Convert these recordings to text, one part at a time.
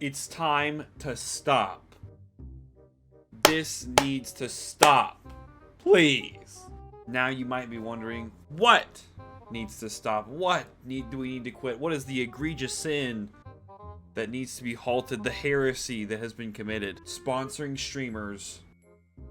It's time to stop. This needs to stop. Please. Now you might be wondering, what needs to stop? Do we need to quit? What is the egregious sin that needs to be halted? The heresy that has been committed? Sponsoring streamers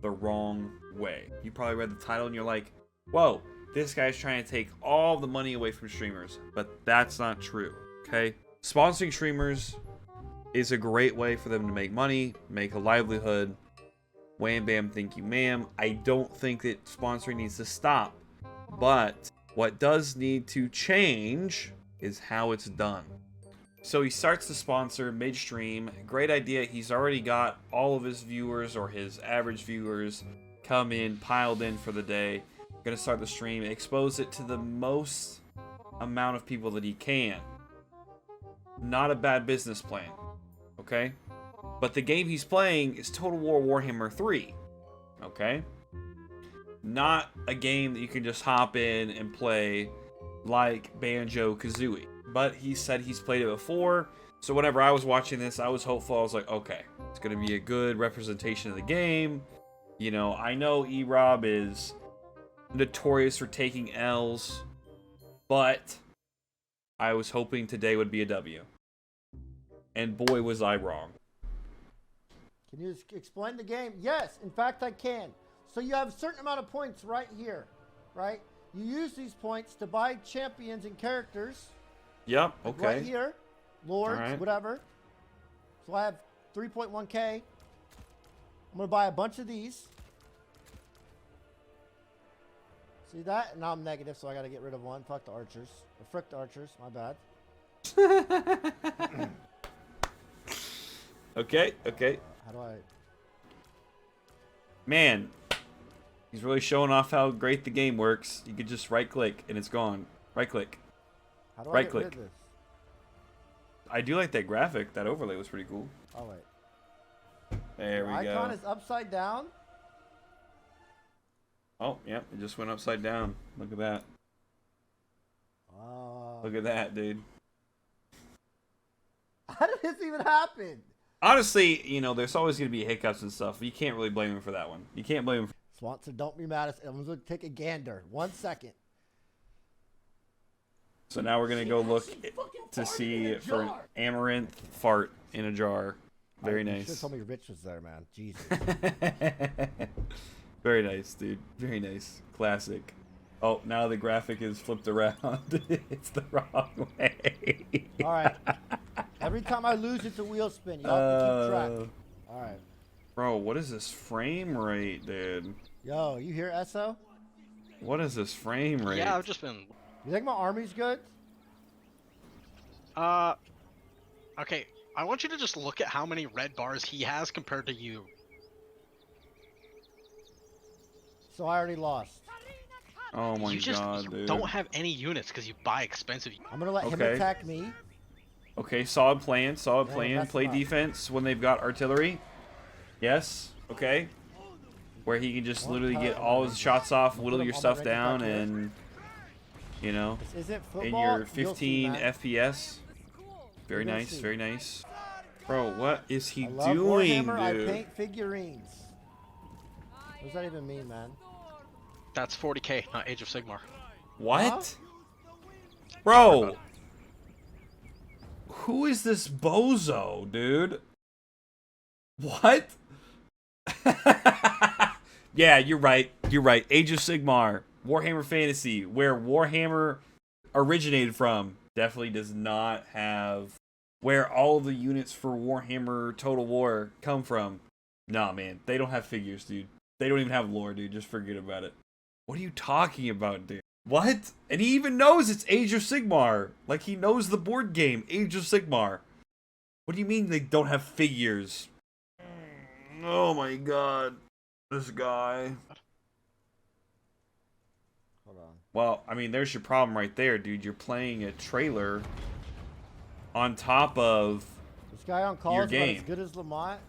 the wrong way. You probably read the title and you're like, whoa, this guy's trying to take all the money away from streamers. But that's not true, okay? Sponsoring streamers is a great way for them to make money, make a livelihood. Wham bam, thank you ma'am. I don't think that sponsoring needs to stop. But what does need to change is how it's done. So he starts to sponsor midstream. Great idea. He's already got all of his viewers, or his average viewers, come in, piled in for the day. Gonna start the stream, expose it to the most amount of people that he can. Not a bad business plan, okay? But the game he's playing is Total War Warhammer 3, okay? Not a game that you can just hop in and play like Banjo-Kazooie. But he said he's played it before, so whenever I was watching this, I was hopeful. I was like, okay, it's going to be a good representation of the game. You know, I know E-Rob is notorious for taking L's, but I was hoping today would be a W. And boy, was I wrong. Can you explain the game? Yes, in fact, I can. So you have a certain amount of points right here, right? You use these points to buy champions and characters. Yep, okay. Right here, lords, right. whatever. So I have 3.1k. I'm gonna buy a bunch of these. See that? Now I'm negative, so I gotta get rid of one. Fuck the archers. Or frick the archers, my bad. Okay. How do I... Man, he's really showing off how great the game works. You could just right click and it's gone. Right click. How do I Right get click. rid of this? I do like that graphic. That overlay was pretty cool. Oh, wait. There we Icon go. is upside down? Oh, yep, it just went upside down. Look at that. Look at that, dude. How did this even happen? Honestly, you know, there's always going to be hiccups and stuff. You can't really blame him for that one. You can't blame him. Swanson, don't be mad. I'm going to take a gander. 1 second. So now we're going to go look to see for an amaranth fart in a jar. Very You should nice. have told me Rich was there, man. Jesus. Very nice, dude. Very nice. Classic. Oh, now the graphic is flipped around. It's the wrong way. All right. Every time I lose, it's a wheel spin. You have to keep track. All right. Bro, what is this frame rate, dude? Yo, you hear Esso? What is this frame rate? Yeah, I've just been. You think my army's good? Okay. I want you to just look at how many red bars he has compared to you. So I already lost. Oh my you god, dude. don't have any units because you buy expensive. I'm going to let him Okay. attack me. Okay, solid plan, solid Yeah, plan. that's Play enough. defense when they've got artillery. Yes, okay. Where he can just literally get all his shots off, whittle your stuff down, and, you know, This isn't football. in your You'll see, 15 man. FPS. Very You'll nice, see. very nice. Bro, what is he I love doing, Warhammer. I dude? paint figurines. What does that even mean, man? That's 40k, not Age of Sigmar. What? Bro! Who is this bozo, dude? What? Yeah, you're right. You're right. Age of Sigmar, Warhammer Fantasy, where Warhammer originated from, definitely does not have where all the units for Warhammer Total War come from. Nah, man. They don't have figures, dude. They don't even have lore, dude. Just forget about it. What are you talking about, dude? What? And he even knows it's Age of Sigmar. Like, he knows the board game, Age of Sigmar. What do you mean they don't have figures? Oh my god. This guy. Hold on. Well, I mean, there's your problem right there, dude. You're playing a trailer on top of... This guy on call Your is about as game. good as Lamont.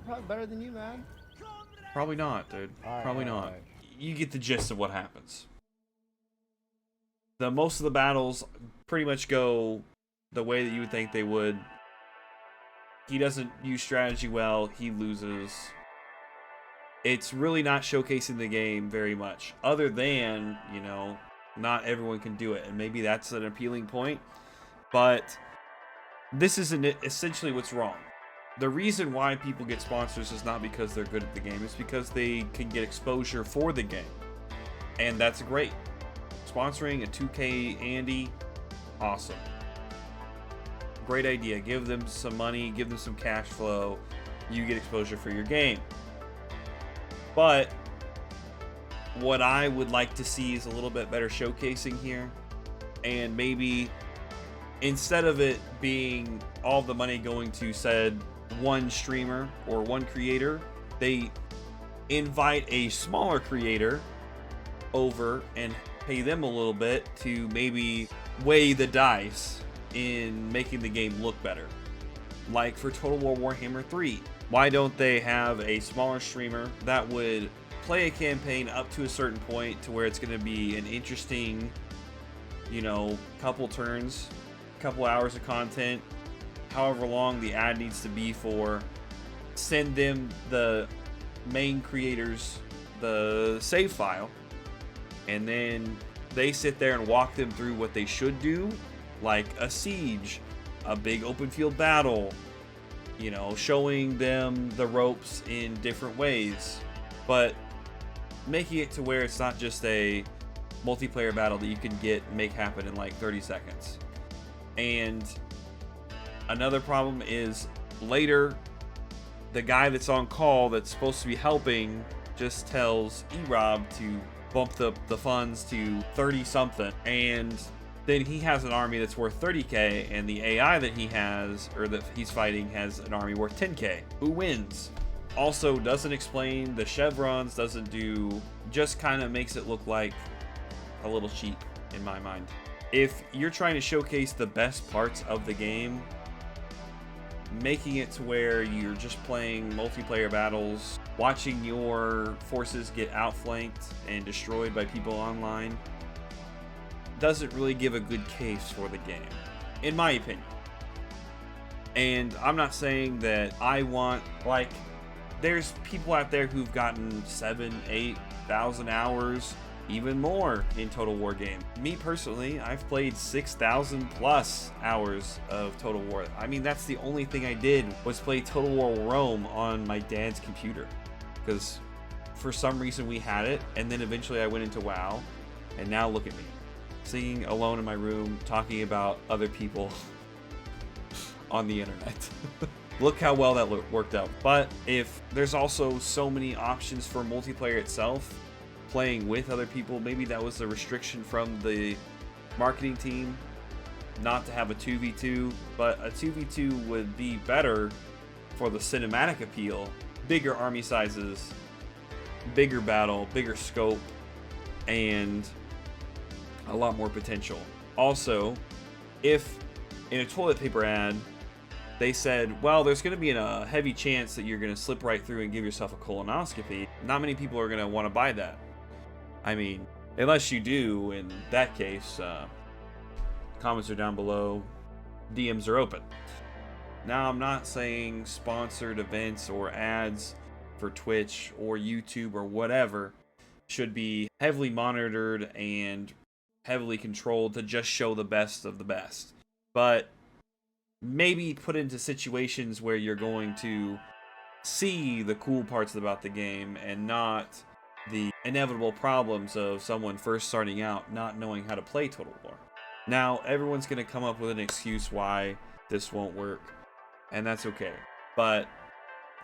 Probably better than you, man. Probably not, dude. Alright, Probably not. alright. You get the gist of what happens. Most of the battles pretty much go the way that you would think they would. He doesn't use strategy well. He loses. It's really not showcasing the game very much, other than, you know, not everyone can do it, and maybe that's an appealing point. But this is essentially what's wrong. The reason why people get sponsors is not because they're good at the game, it's because they can get exposure for the game, and that's great. Sponsoring a 2K Andy, awesome. Great idea. Give them some money, give them some cash flow, you get exposure for your game. But what I would like to see is a little bit better showcasing here, and maybe instead of it being all the money going to said one streamer or one creator, they invite a smaller creator over and pay them a little bit to maybe weigh the dice in making the game look better. Like for Total War Warhammer 3, why don't they have a smaller streamer that would play a campaign up to a certain point to where it's going to be an interesting, you know, couple turns, couple hours of content, however long the ad needs to be for, send them the main creators the save file, and then they sit there and walk them through what they should do, like a siege, a big open field battle, you know, showing them the ropes in different ways, but making it to where it's not just a multiplayer battle that you can make happen in like 30 seconds. And another problem is later, the guy that's on call that's supposed to be helping just tells E-Rob to bump the funds to 30 something, and then he has an army that's worth 30k, and the AI that he has, or that he's fighting, has an army worth 10k. Who wins? Also doesn't explain the chevrons, doesn't do, just kind of makes it look like a little cheap in my mind. If you're trying to showcase the best parts of the game, making it to where you're just playing multiplayer battles, watching your forces get outflanked and destroyed by people online, doesn't really give a good case for the game, in my opinion. And I'm not saying that I want, like, there's people out there who've gotten 7,000-8,000 hours, even more, in Total War game. Me personally, I've played 6,000 plus hours of Total War. I mean, that's the only thing I did was play Total War Rome on my dad's computer, because for some reason we had it, and then eventually I went into WoW, and now look at me, singing alone in my room, talking about other people on the internet. Look how well that worked out. But if there's also so many options for multiplayer itself, playing with other people, maybe that was a restriction from the marketing team, not to have a 2v2, but a 2v2 would be better for the cinematic appeal, bigger army sizes, bigger battle, bigger scope, and a lot more potential. Also, if in a toilet paper ad they said, well, there's going to be a heavy chance that you're going to slip right through and give yourself a colonoscopy, not many people are going to want to buy that. I mean, unless you do, in that case, comments are down below, DMs are open. Now, I'm not saying sponsored events or ads for Twitch or YouTube or whatever should be heavily monitored and heavily controlled to just show the best of the best. But maybe put into situations where you're going to see the cool parts about the game and not the inevitable problems of someone first starting out not knowing how to play Total War. Now, everyone's going to come up with an excuse why this won't work, and that's okay. But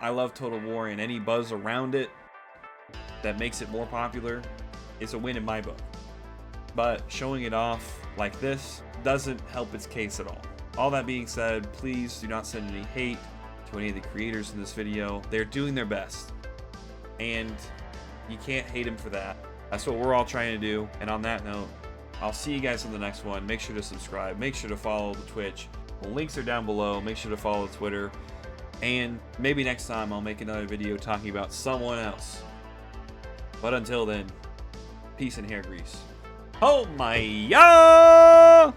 I love Total War, and any buzz around it that makes it more popular is a win in my book. But showing it off like this doesn't help its case at all. All that being said, please do not send any hate to any of the creators in this video. They're doing their best, and you can't hate them for that. That's what we're all trying to do. And on that note, I'll see you guys in the next one. Make sure to subscribe. Make sure to follow the Twitch. The links are down below. Make sure to follow the Twitter. And maybe next time I'll make another video talking about someone else. But until then, peace and hair grease. Oh my ya!